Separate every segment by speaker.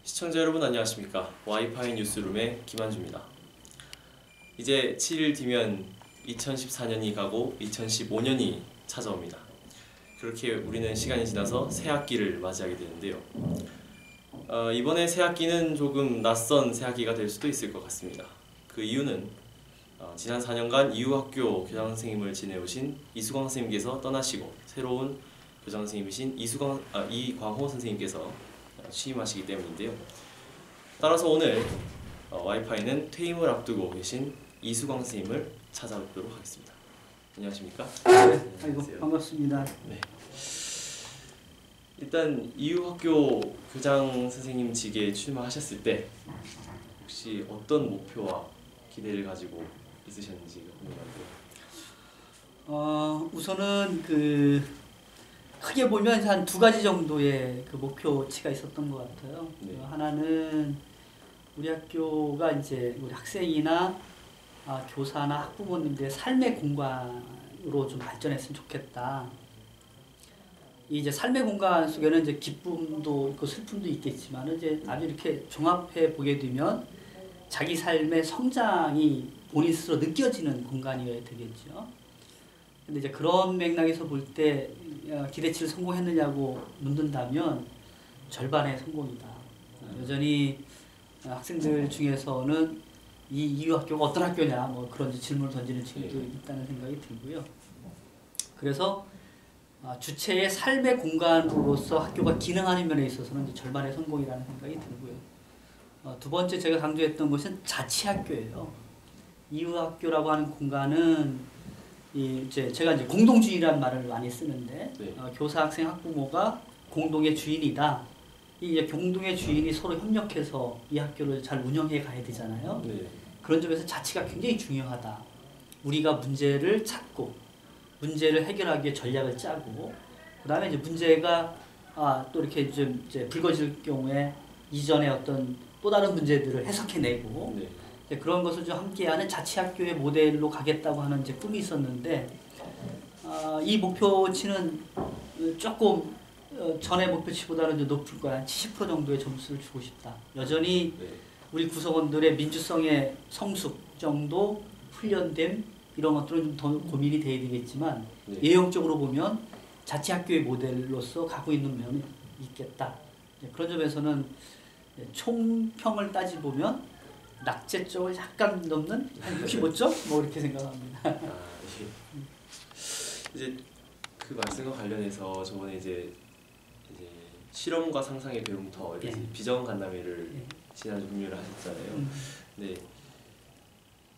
Speaker 1: 시청자 여러분 안녕하십니까. 와이파이 뉴스룸의 김한주입니다. 이제 7일 뒤면 2014년이 가고 2015년이 찾아옵니다. 그렇게 우리는 시간이 지나서 새학기를 맞이하게 되는데요. 이번에 새학기는 조금 낯선 새학기가 될 수도 있을 것 같습니다. 그 이유는 지난 4년간 이후학교 교장선생님을 지내오신 이수광 선생님께서 떠나시고 새로운 교장선생님이신 이광호 선생님께서 취임하시기 때문인데요. 따라서 오늘 와이파이는 퇴임을 앞두고 계신 이수광 선생님을 찾아뵙도록 하겠습니다. 안녕하십니까?
Speaker 2: 네, 아이고 반갑습니다.
Speaker 1: 네. 일단 이후학교 교장 선생님직에 출마하셨을 때 혹시 어떤 목표와 기대를 가지고 있으셨는지가 궁금한데요.
Speaker 2: 우선은 크게 보면 한 두 가지 정도의 그 목표치가 있었던 것 같아요.
Speaker 1: 네.
Speaker 2: 하나는 우리 학교가 이제 우리 학생이나 교사나 학부모님들의 삶의 공간으로 좀 발전했으면 좋겠다. 이제 삶의 공간 속에는 이제 기쁨도 있고 슬픔도 있겠지만 이제 아주 이렇게 종합해 보게 되면 자기 삶의 성장이 본인 스스로 느껴지는 공간이어야 되겠죠. 근데 이제 그런 맥락에서 볼 때 기대치를 성공했느냐고 묻는다면 절반의 성공이다. 여전히 학생들 중에서는 이 이후학교가 어떤 학교냐 뭐 그런 질문을 던지는 친구도 있다는 생각이 들고요. 그래서 주체의 삶의 공간으로서 학교가 기능하는 면에 있어서는 절반의 성공이라는 생각이 들고요. 두 번째 제가 강조했던 것은 자치학교예요. 이후학교라고 하는 공간은 제가 이제 공동주의라는 말을 많이 쓰는데 교사, 학생, 학부모가 공동의 주인이다. 이 공동의 주인이 서로 협력해서 이 학교를 잘 운영해 가야 되잖아요.
Speaker 1: 네.
Speaker 2: 그런 점에서 자치가 굉장히 중요하다. 우리가 문제를 찾고 문제를 해결하기 위해 전략을 짜고 그다음에 이제 문제가 또 이렇게 좀 이제 불거질 경우에 이전에 어떤 또 다른 문제들을 해석해내고 그런 것을 좀 함께하는 자치학교의 모델로 가겠다고 하는 이제 꿈이 있었는데 이 목표치는 조금 전의 목표치보다는 좀 높을 거야. 한 70% 정도의 점수를 주고 싶다. 여전히 우리 구성원들의 민주성의 성숙 정도 훈련됨 이런 것들은 좀 더 고민이 돼야 되겠지만 예형적으로 보면 자치학교의 모델로서 가고 있는 면이 있겠다. 그런 점에서는 총평을 따지보면 낙제점을 약간 넘는 한 65점? 뭐 이렇게 생각합니다.
Speaker 1: 이제 그 말씀과 관련해서 저번에 이제 실험과 상상의 배움터 비전 간담회를 지난주 금요일에 하셨잖아요. 네.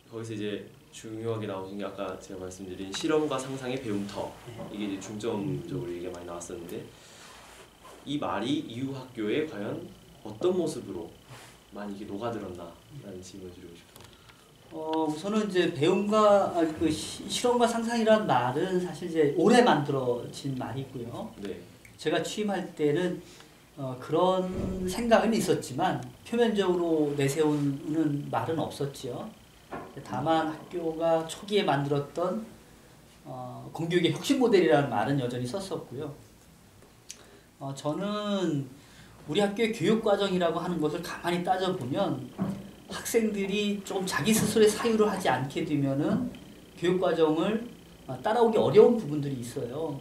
Speaker 1: 거기서 이제 중요하게 나오신 게 아까 제가 말씀드린 실험과 상상의 배움터 이게 이제 중점적으로 얘기가 많이 나왔었는데 이 말이 이후학교에 과연 어떤 모습으로 많이 이게 녹아들었나라는 질문을 드리고 싶어요.
Speaker 2: 우선은 이제 배움과 실험과 상상이라는 말은 사실 이제 올해 만들어진 말이고요.
Speaker 1: 네.
Speaker 2: 제가 취임할 때는 그런 생각은 있었지만 표면적으로 내세우는 말은 없었지요. 다만 학교가 초기에 만들었던 공교육의 혁신 모델이라는 말은 여전히 썼었고요. 저는 우리 학교의 교육과정이라고 하는 것을 가만히 따져보면 학생들이 좀 자기 스스로의 사유를 하지 않게 되면은 교육과정을 따라오기 어려운 부분들이 있어요.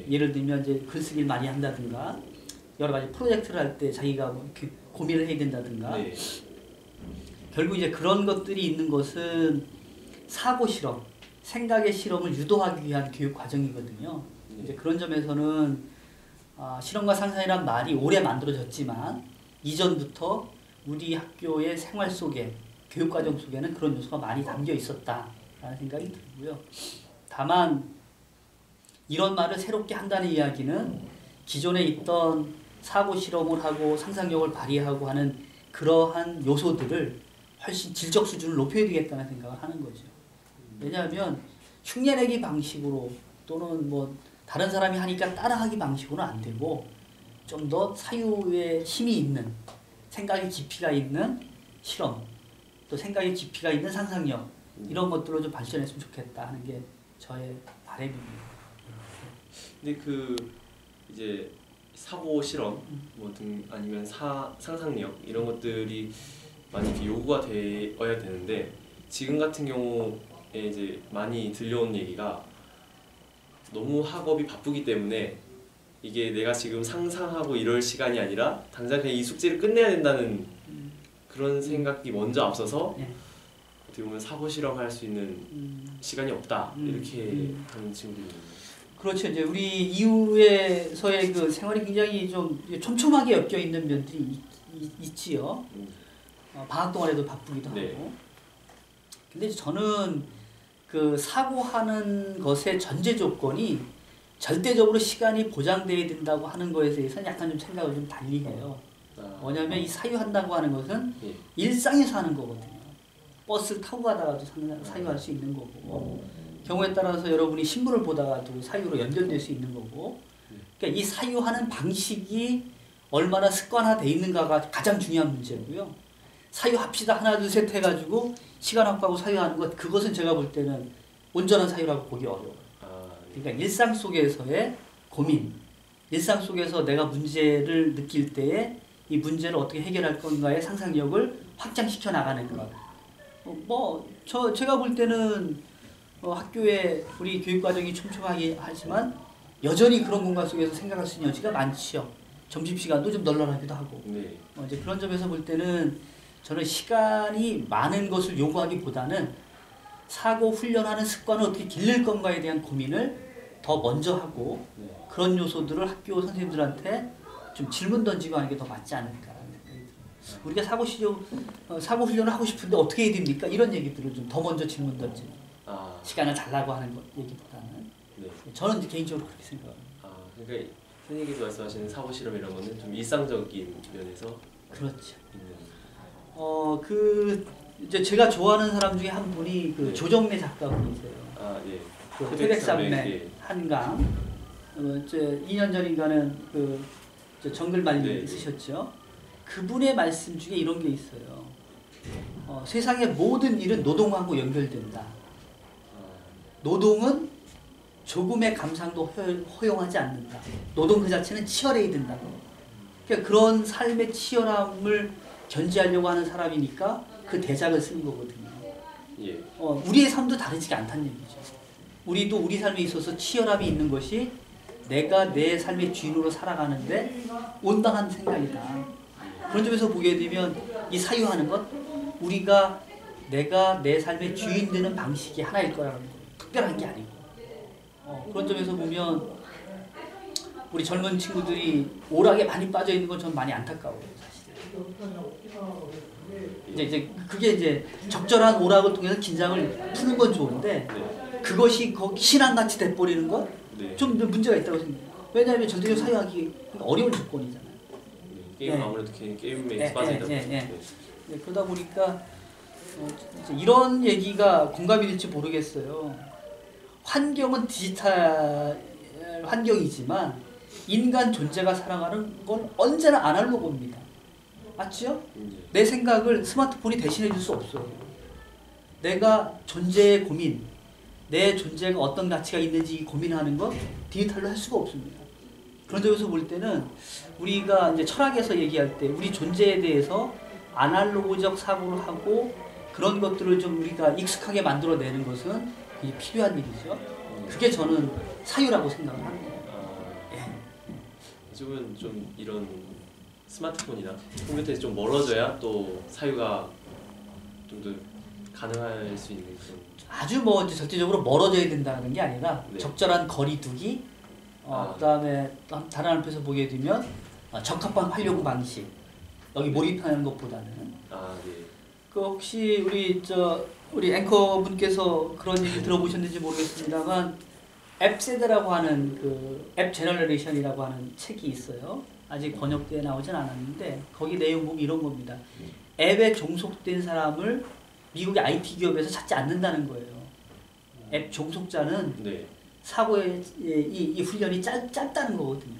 Speaker 2: 예를 들면 이제 글쓰기를 많이 한다든가 여러 가지 프로젝트를 할 때 자기가 뭐 고민을 해야 된다든가 결국 이제 그런 것들이 있는 것은 사고 실험, 생각의 실험을 유도하기 위한 교육 과정이거든요. 이제 그런 점에서는 실험과 상상이란 말이 오래 만들어졌지만 이전부터 우리 학교의 생활 속에 교육과정 속에는 그런 요소가 많이 담겨 있었다라는 생각이 들고요. 다만 이런 말을 새롭게 한다는 이야기는 기존에 있던 사고 실험을 하고 상상력을 발휘하고 하는 그러한 요소들을 훨씬 질적 수준을 높여야 되겠다는 생각을 하는 거죠. 왜냐하면 흉내내기 방식으로 또는 뭐 다른 사람이 하니까 따라하기 방식으로는 안 되고 좀 더 사유에 힘이 있는 생각의 깊이가 있는 실험 또 생각의 깊이가 있는 상상력 이런 것들로 좀 발전했으면 좋겠다 하는 게 저의 바람입니다.
Speaker 1: 근데 이제 사고 실험 뭐 등 아니면 상상력 이런 것들이 많이 이렇게 요구가 되어야 되는데 지금 같은 경우에 이제 많이 들려온 얘기가 너무 학업이 바쁘기 때문에 이게 내가 지금 상상하고 이럴 시간이 아니라 당장 그냥 이 숙제를 끝내야 된다는 그런 생각이 먼저 앞서서
Speaker 2: 네.
Speaker 1: 어떻게 보면 사고 실험할 수 있는 시간이 없다 이렇게 하는 친구들이 있는 거예요.
Speaker 2: 그렇죠. 이제 우리 이후에서의 그 생활이 굉장히 좀 촘촘하게 엮여 있는 면들이 있지요. 방학 동안에도 바쁘기도
Speaker 1: 네.
Speaker 2: 하고. 근데 저는 그 사고하는 것의 전제 조건이 절대적으로 시간이 보장돼야 된다고 하는 거에 대해서는 약간 좀 생각을 좀 달리 해요. 뭐냐면 이 사유한다고 하는 것은
Speaker 1: 예.
Speaker 2: 일상에서 하는 거거든요. 버스를 타고 가다가도 사유할 수 있는 거고 경우에 따라서 여러분이 신문을 보다가도 사유로 연결될 수 있는 거고 그러니까 이 사유하는 방식이 얼마나 습관화되어 있는가가 가장 중요한 문제고요. 사유합시다 하나 둘 셋 해가지고 시간 확보하고 사유하는 것 그것은 제가 볼 때는 온전한 사유라고 보기 어려워요. 그러니까 일상 속에서의 고민, 일상 속에서 내가 문제를 느낄 때에 이 문제를 어떻게 해결할 건가의 상상력을 확장시켜 나가는 것. 제가 볼 때는 학교에 우리 교육과정이 촘촘하게 하지만 여전히 그런 공간 속에서 생각할 수 있는 여지가 많지요. 점심시간도 좀 널널하기도 하고.
Speaker 1: 네.
Speaker 2: 이제 그런 점에서 볼 때는 저는 시간이 많은 것을 요구하기보다는 사고 훈련하는 습관을 어떻게 기를 건가에 대한 고민을 더 먼저 하고 그런 요소들을 학교 선생님들한테 좀 질문 던지고 하는 게 더 맞지 않을까. 우리가 사고 훈련을 하고 싶은데 어떻게 해야 됩니까? 이런 얘기들을 좀 더 먼저 질문 던지는 시간을 달라고 하는 얘기보다는
Speaker 1: 네.
Speaker 2: 저는 이제 개인적으로 그렇게 생각합니다.
Speaker 1: 그러니까 선생님께서 말씀하시는 사고 실험 이런 거는 좀 일상적인 면에서
Speaker 2: 그렇죠.
Speaker 1: 있는.
Speaker 2: 이제 제가 좋아하는 사람 중에 한 분이 그
Speaker 1: 네.
Speaker 2: 조정래 작가분이세요.
Speaker 1: 예.
Speaker 2: 그 태백산맥
Speaker 1: 예.
Speaker 2: 한강. 2년 전인가는 정글말리
Speaker 1: 네.
Speaker 2: 쓰셨죠. 그분의 말씀 중에 이런 게 있어요. 세상의 모든 일은 노동하고 연결된다. 노동은 조금의 감상도 허용하지 않는다. 노동 그 자체는 치열해야 된다고. 그러니까 그런 삶의 치열함을 견지하려고 하는 사람이니까 그 대작을 쓰는 거거든요.
Speaker 1: 예.
Speaker 2: 우리의 삶도 다르지가 않다는 얘기죠. 우리도 우리 삶에 있어서 치열함이 있는 것이 내가 내 삶의 주인으로 살아가는데 온당한 생각이다. 그런 점에서 보게 되면 이 사유하는 것, 내가 내 삶의 주인 되는 방식이 하나일 거라는 거예요. 특별한 게 아니고. 그런 점에서 보면 우리 젊은 친구들이 오락에 많이 빠져 있는 건 전 많이 안타까워요, 사실. 그게 이제 적절한 오락을 통해서 긴장을 푸는 건 좋은데 그것이 신앙같이 돼버리는 건 좀 문제가 있다고 생각해요. 왜냐하면 절대적 사유하기 어려운 조건이잖아요.
Speaker 1: 게임 아무래도 게임에 빠지다 보니까.
Speaker 2: 그러다 보니까 이런 얘기가 공감이 될지 모르겠어요. 환경은 디지털 환경이지만 인간 존재가 살아가는 건 언제나 아날로그입니다. 맞죠? 내 생각을 스마트폰이 대신해 줄 수 없어요. 내가 존재의 고민, 내 존재가 어떤 가치가 있는지 고민하는 건 디지털로 할 수가 없습니다. 그런 점에서 볼 때는 우리가 이제 철학에서 얘기할 때 우리 존재에 대해서 아날로그적 사고를 하고 그런 것들을 좀 우리가 익숙하게 만들어내는 것은 그게 필요한 일이죠. 그게 저는 사유라고 생각을 하는 거예요.
Speaker 1: 요즘은 좀 이런 스마트폰이나 컴퓨터에서 좀 멀어져야 또 사유가 좀 더 가능할 수 있는 그런.
Speaker 2: 아주 이제 절대적으로 멀어져야 된다는 게 아니라 적절한 거리두기, 그다음에 다른 한편에서 보게 되면 적합한 활용 방식 여기 몰입하는 것보다는. 그 혹시 우리 앵커 분께서 그런 얘기 들어보셨는지 모르겠습니다만 앱 세대라고 하는 그 앱 제너레이션이라고 하는 책이 있어요. 아직 번역돼 나오진 않았는데 거기 내용 보면 이런 겁니다. 앱에 종속된 사람을 미국의 IT 기업에서 찾지 않는다는 거예요. 앱 종속자는 사고의 이 훈련이 짧다는 거거든요.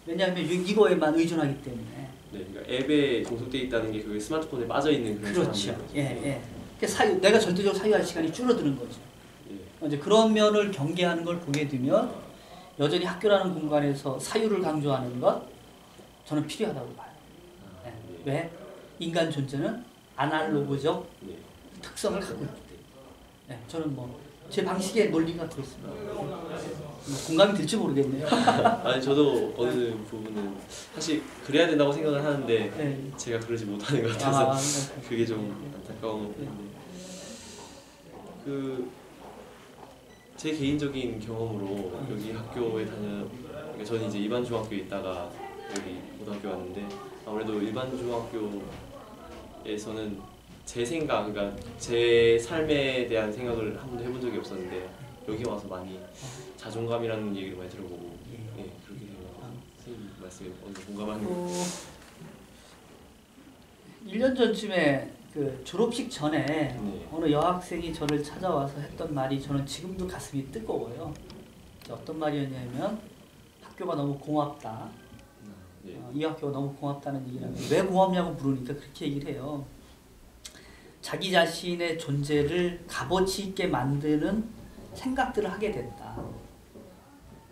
Speaker 2: 왜냐하면 이거에만 의존하기 때문에.
Speaker 1: 그러니까 앱에 종속되어 있다는 게 그게 스마트폰에 빠져 있는 그런
Speaker 2: 그렇죠. 그러니까 내가 절대적으로 사유할 시간이 줄어드는 거죠. 이제 그런 면을 경계하는 걸 보게 되면 여전히 학교라는 공간에서 사유를 강조하는 것 저는 필요하다고 봐요. 네. 왜? 인간 존재는 아날로그적
Speaker 1: 네.
Speaker 2: 특성을 갖고 있기 때문에. 네. 저는 뭐 제 방식의 논리가 그렇습니다. 공감이 될지 모르겠네요.
Speaker 1: 아니 저도 어느 부분은 사실 그래야 된다고 생각을 하는데
Speaker 2: 네.
Speaker 1: 제가 그러지 못하는 것 같아서
Speaker 2: 네.
Speaker 1: 그게 좀 안타까운 건데 그 제 개인적인 경험으로 여기 학교에 그러니까 저는 이제 일반 중학교에 있다가 여기 고등학교 왔는데 아무래도 일반 중학교에서는 제 생각, 그러니까 제 삶에 대한 생각을 한 번도 해본 적이 없었는데 여기 와서 많이 자존감이라는 얘기를 많이 들어보고 예, 그렇게 생각하고 선생님 말씀에 어느 정도 공감하는 거
Speaker 2: 1년 전쯤에 그 졸업식 전에
Speaker 1: 네.
Speaker 2: 어느 여학생이 저를 찾아와서 했던 말이 저는 지금도 가슴이 뜨거워요. 어떤 말이었냐면 학교가 너무 고맙다.
Speaker 1: 네.
Speaker 2: 이 학교가 너무 고맙다는 얘기를 하면 왜 고맙냐고 물으니까 그렇게 얘기를 해요. 자기 자신의 존재를 값어치 있게 만드는 생각들을 하게 됐다.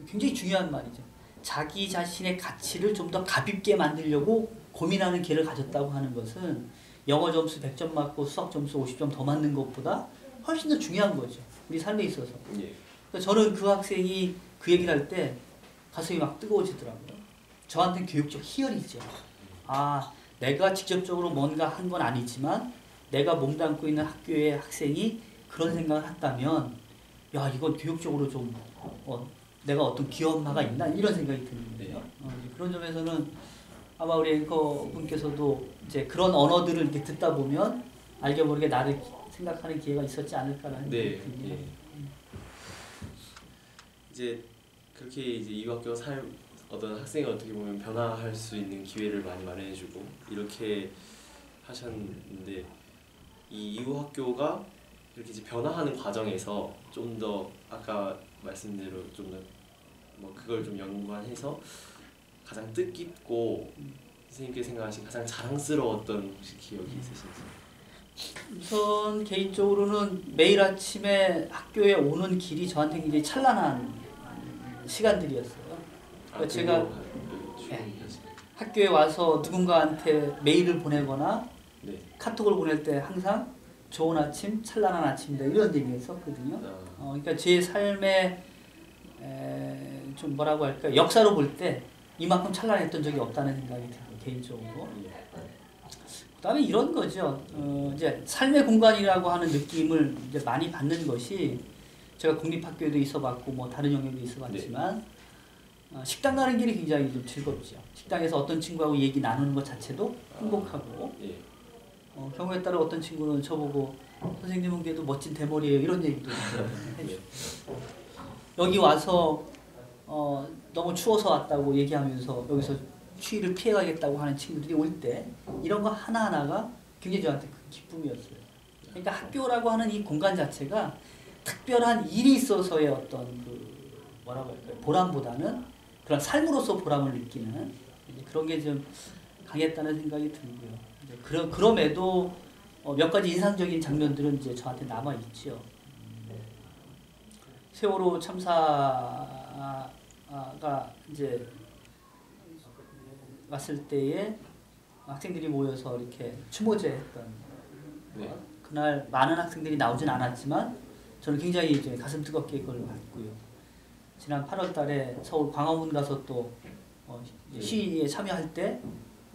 Speaker 2: 굉장히 중요한 말이죠. 자기 자신의 가치를 좀 더 값있게 만들려고 고민하는 기회를 가졌다고 하는 것은 영어 점수 100점 맞고 수학 점수 50점 더 맞는 것보다 훨씬 더 중요한 거죠. 우리 삶에 있어서.
Speaker 1: 예.
Speaker 2: 그래서 저는 그 학생이 그 얘기를 할 때 가슴이 막 뜨거워지더라고요. 저한테는 교육적 희열이죠. 아, 내가 직접적으로 뭔가 한 건 아니지만 내가 몸담고 있는 학교의 학생이 그런 생각을 했다면 야, 이건 교육적으로 좀 내가 어떤 기여마가 있나 이런 생각이 드는 거예요. 이제 그런 점에서는 아마 우리 앵커 분께서도 이제 그런 언어들을 이렇게 듣다 보면 알게 모르게 나를 생각하는 기회가 있었지 않을까라는
Speaker 1: 네.
Speaker 2: 생각이 듭니다.
Speaker 1: 예. 이제 그렇게 이제 이 학교 어떤 학생이 어떻게 보면 변화할 수 있는 기회를 많이 마련해주고 이렇게 하셨는데 이 이후 학교가 이렇게 이제 변화하는 과정에서 좀 더 아까 말씀대로 좀 더 뭐 그걸 좀 연관해서 가장 뜻깊고 선생님께서 생각하신 가장 자랑스러웠던 혹시 기억이 있으신지?
Speaker 2: 우선 개인적으로는 매일 아침에 학교에 오는 길이 저한테 굉장히 찬란한 시간들이었어요. 그러니까 제가 학교에 와서 누군가한테 메일을 보내거나
Speaker 1: 네.
Speaker 2: 카톡을 보낼 때 항상 좋은 아침, 찬란한 아침이다 이런 얘기를 했었거든요. 그러니까 제 삶의 좀 뭐라고 할까 역사로 볼 때 이만큼 찬란했던 적이 없다는 생각이 들어요 개인적으로. 그다음에 이런 거죠. 이제 삶의 공간이라고 하는 느낌을 이제 많이 받는 것이 제가 국립학교에도 있어봤고 뭐 다른 영역도 있어봤지만 식당 가는 길이 굉장히 좀 즐겁죠. 식당에서 어떤 친구하고 얘기 나누는 것 자체도 행복하고 경우에 따라 어떤 친구는 저보고 선생님은 그래도 멋진 대머리예요 이런 얘기도 해주고 여기 와서 너무 추워서 왔다고 얘기하면서 여기서 추위를 피해가겠다고 하는 친구들이 올 때 이런 거 하나하나가 굉장히 저한테 큰 기쁨이었어요. 그러니까 학교라고 하는 이 공간 자체가 특별한 일이 있어서의 어떤 그 뭐라고 할까요? 보람보다는 그런 삶으로서 보람을 느끼는 그런 게 좀 강했다는 생각이 들고요. 그럼에도 몇 가지 인상적인 장면들은 이제 저한테 남아 있죠. 세월호 참사가 이제 왔을 때에 학생들이 모여서 이렇게 추모제했던 그날 많은 학생들이 나오진 않았지만 저는 굉장히 이제 가슴 뜨겁게 그걸 봤고요. 지난 8월달에 서울 광화문 가서 또 시위에 참여할 때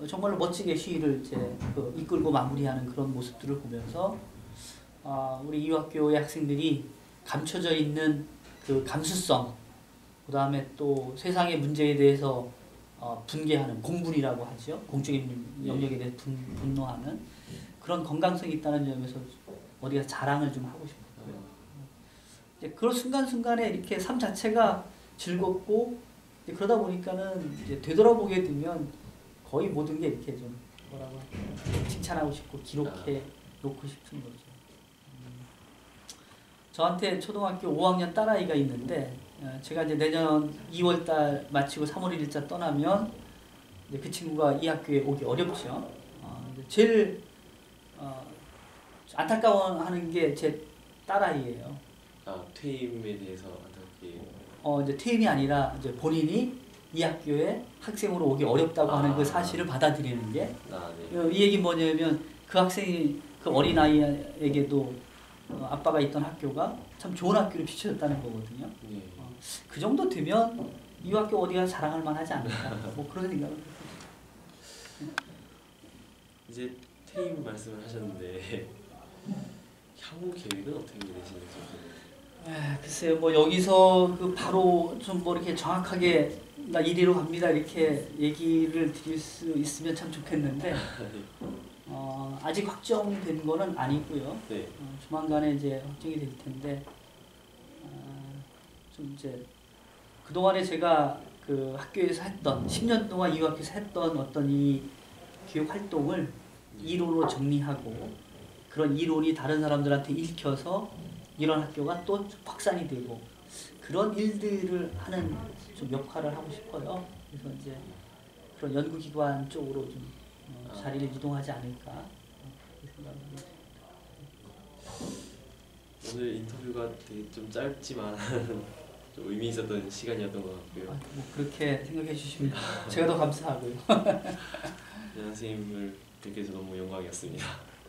Speaker 2: 정말로 멋지게 시위를 이제 이끌고 마무리하는 그런 모습들을 보면서 우리 이화학교의 학생들이 감춰져 있는 그 감수성, 그 다음에 또 세상의 문제에 대해서 분개하는 공분이라고 하죠. 공적인 영역에 대해 분노하는 그런 건강성이 있다는 점에서 어디가 자랑을 좀 하고 싶어요. 그런 순간순간에 이렇게 삶 자체가 즐겁고 그러다 보니까는 이제 되돌아보게 되면 거의 모든 게 이렇게 좀 뭐라고 할까요? 칭찬하고 싶고 기록해 놓고 싶은 거죠. 저한테 초등학교 5학년 딸아이가 있는데 제가 이제 내년 2월달 마치고 3월 1일자 떠나면 이제 그 친구가 이 학교에 오기 어렵죠. 제일 안타까워하는 게 제 딸아이예요.
Speaker 1: 퇴임에 대해서 어떻게?
Speaker 2: 이제 퇴임이 아니라 이제 본인이 이 학교에 학생으로 오기 어렵다고 하는 그 사실을 받아들이는 게 이 얘기 뭐냐면 그 학생이 그 어린 아이에게도 아빠가 있던 학교가 참 좋은 학교로 비춰졌다는 거거든요. 그 정도 되면 이 학교 어디가 자랑할 만하지 않을까 뭐 그런 생각을
Speaker 1: 이제 퇴임 말씀을 하셨는데 향후 계획은 어떻게 되시는지.
Speaker 2: 글쎄요, 뭐 여기서 그 바로 좀 뭐 이렇게 정확하게 나 이리로 갑니다 이렇게 얘기를 드릴 수 있으면 참 좋겠는데 아직 확정된 거는 아니고요.
Speaker 1: 네.
Speaker 2: 조만간에 이제 확정이 될 텐데 좀 이제 그 동안에 제가 그 학교에서 했던 10년 동안 이 학교에서 했던 어떤 이 교육 활동을 이론으로 정리하고 그런 이론이 다른 사람들한테 읽혀서 이런 학교가 또 확산이 되고 그런 일들을 하는 좀 역할을 하고 싶어요. 그래서 이제 그런 연구기관 쪽으로 좀 자리를 이동하지 않을까 생각을 합니다.
Speaker 1: 오늘 인터뷰가 되게 좀 짧지만 좀 의미 있었던 시간이었던 것 같고요.
Speaker 2: 뭐 그렇게 생각해 주시면 제가 더 감사하고요.
Speaker 1: 네, 선생님을 뵙게 돼서 너무 영광이었습니다.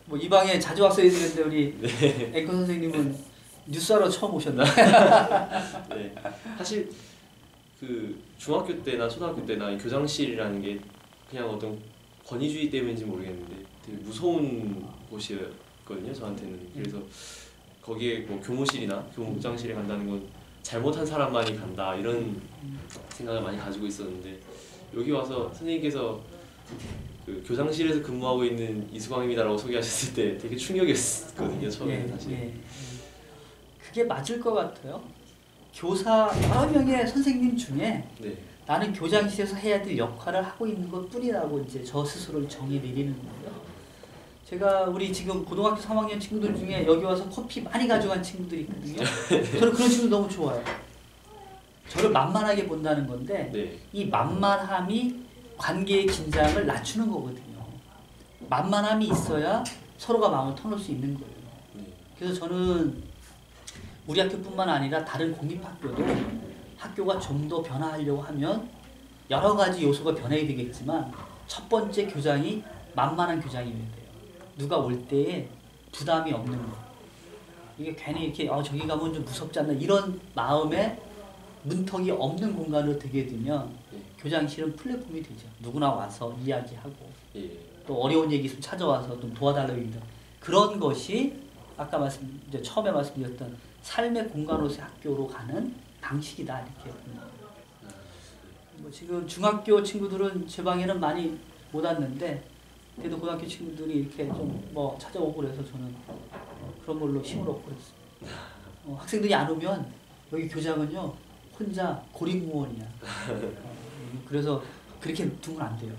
Speaker 2: 뭐 이 방에 자주 와서 있는데 우리
Speaker 1: 네.
Speaker 2: 앵커 선생님은 뉴스하러 처음 오셨나요?
Speaker 1: 네. 사실 그 중학교 때나 초등학교 때나 이 교장실이라는 게 그냥 어떤 권위주의 때문인지 모르겠는데 되게 무서운 곳이었거든요, 저한테는. 그래서 거기에 뭐 교무실이나 교무국장실에 간다는 건 잘못한 사람만이 간다 이런 생각을 많이 가지고 있었는데 여기 와서 선생님께서 그 교장실에서 근무하고 있는 이수광입니다라고 소개하셨을 때 되게 충격이었거든요, 처음에 사실.
Speaker 2: 그게 맞을 것 같아요. 교사 여러 명의 선생님 중에
Speaker 1: 네.
Speaker 2: 나는 교장실에서 해야 될 역할을 하고 있는 것 뿐이라고 이제 저 스스로를 정의 내리는 거예요. 제가 우리 지금 고등학교 3학년 친구들 중에 여기 와서 커피 많이 가져간 친구들이 있거든요. 저는 그런 친구들 너무 좋아요. 저를 만만하게 본다는 건데
Speaker 1: 네.
Speaker 2: 이 만만함이 관계의 긴장을 낮추는 거거든요. 만만함이 있어야 서로가 마음을 터놓을 수 있는 거예요. 그래서 저는 우리 학교뿐만 아니라 다른 공립학교도 학교가 좀 더 변화하려고 하면 여러 가지 요소가 변해야 되겠지만 첫 번째 교장이 만만한 교장이어야 돼요. 누가 올 때에 부담이 없는 거. 이게 괜히 이렇게 저기 가면 좀 무섭지 않나 이런 마음에 문턱이 없는 공간으로 되게 되면 교장실은 플랫폼이 되죠. 누구나 와서 이야기하고 또 어려운 얘기 있으면 찾아와서 좀 도와달라고 합니다. 그런 것이 아까 이제 처음에 말씀드렸던 삶의 공간으로서 학교로 가는 방식이다 이렇게 봅니다. 뭐 지금 중학교 친구들은 제 방에는 많이 못 왔는데 그래도 고등학교 친구들이 이렇게 좀 뭐 찾아오고 그래서 저는 그런 걸로 힘을 얻고 그랬어요. 학생들이 안 오면 여기 교장은요 혼자 고립무원이야. 그래서 그렇게 두면 안 돼요.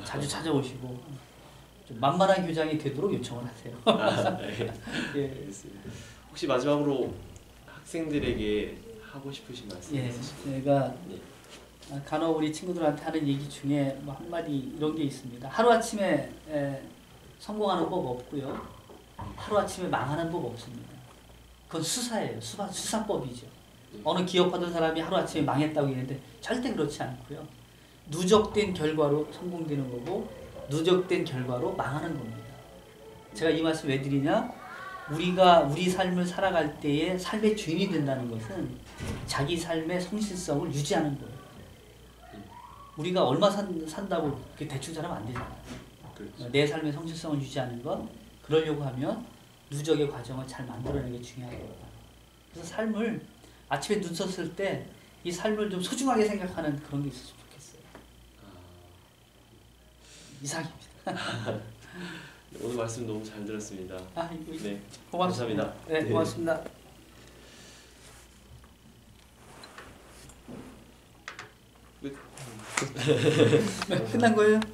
Speaker 2: 자주 찾아오시고 좀 만만한 교장이 되도록 요청을 하세요.
Speaker 1: 네.
Speaker 2: 예.
Speaker 1: 알겠습니다. 혹시 마지막으로 학생들에게 하고 싶으신 말씀 있으실까요?
Speaker 2: 제가 간혹 우리 친구들한테 하는 얘기 중에 뭐 한마디 이런 게 있습니다. 하루아침에 성공하는 법 없고요. 하루아침에 망하는 법 없습니다. 그건 수사예요. 수사법이죠. 어느 기업하던 사람이 하루아침에 망했다고 했는데 절대 그렇지 않고요. 누적된 결과로 성공되는 거고 누적된 결과로 망하는 겁니다. 제가 이 말씀 왜 드리냐? 우리가 우리 삶을 살아갈 때에 삶의 주인이 된다는 것은 자기 삶의 성실성을 유지하는 거예요. 우리가 얼마 산다고 그렇게 대충 살면 안 되잖아요.
Speaker 1: 그렇죠.
Speaker 2: 내 삶의 성실성을 유지하는 것, 그러려고 하면 누적의 과정을 잘 만들어내는 게 중요합니다. 그래서 삶을 아침에 눈 썼을 때 이 삶을 좀 소중하게 생각하는 그런 게 있었으면 좋겠어요. 이상입니다.
Speaker 1: 오늘 말씀 너무 잘 들었습니다. 네,
Speaker 2: 고맙습니다.
Speaker 1: 감사합니다.
Speaker 2: 네, 고맙습니다.
Speaker 1: 끝.
Speaker 2: 끝난 거예요?
Speaker 1: 네.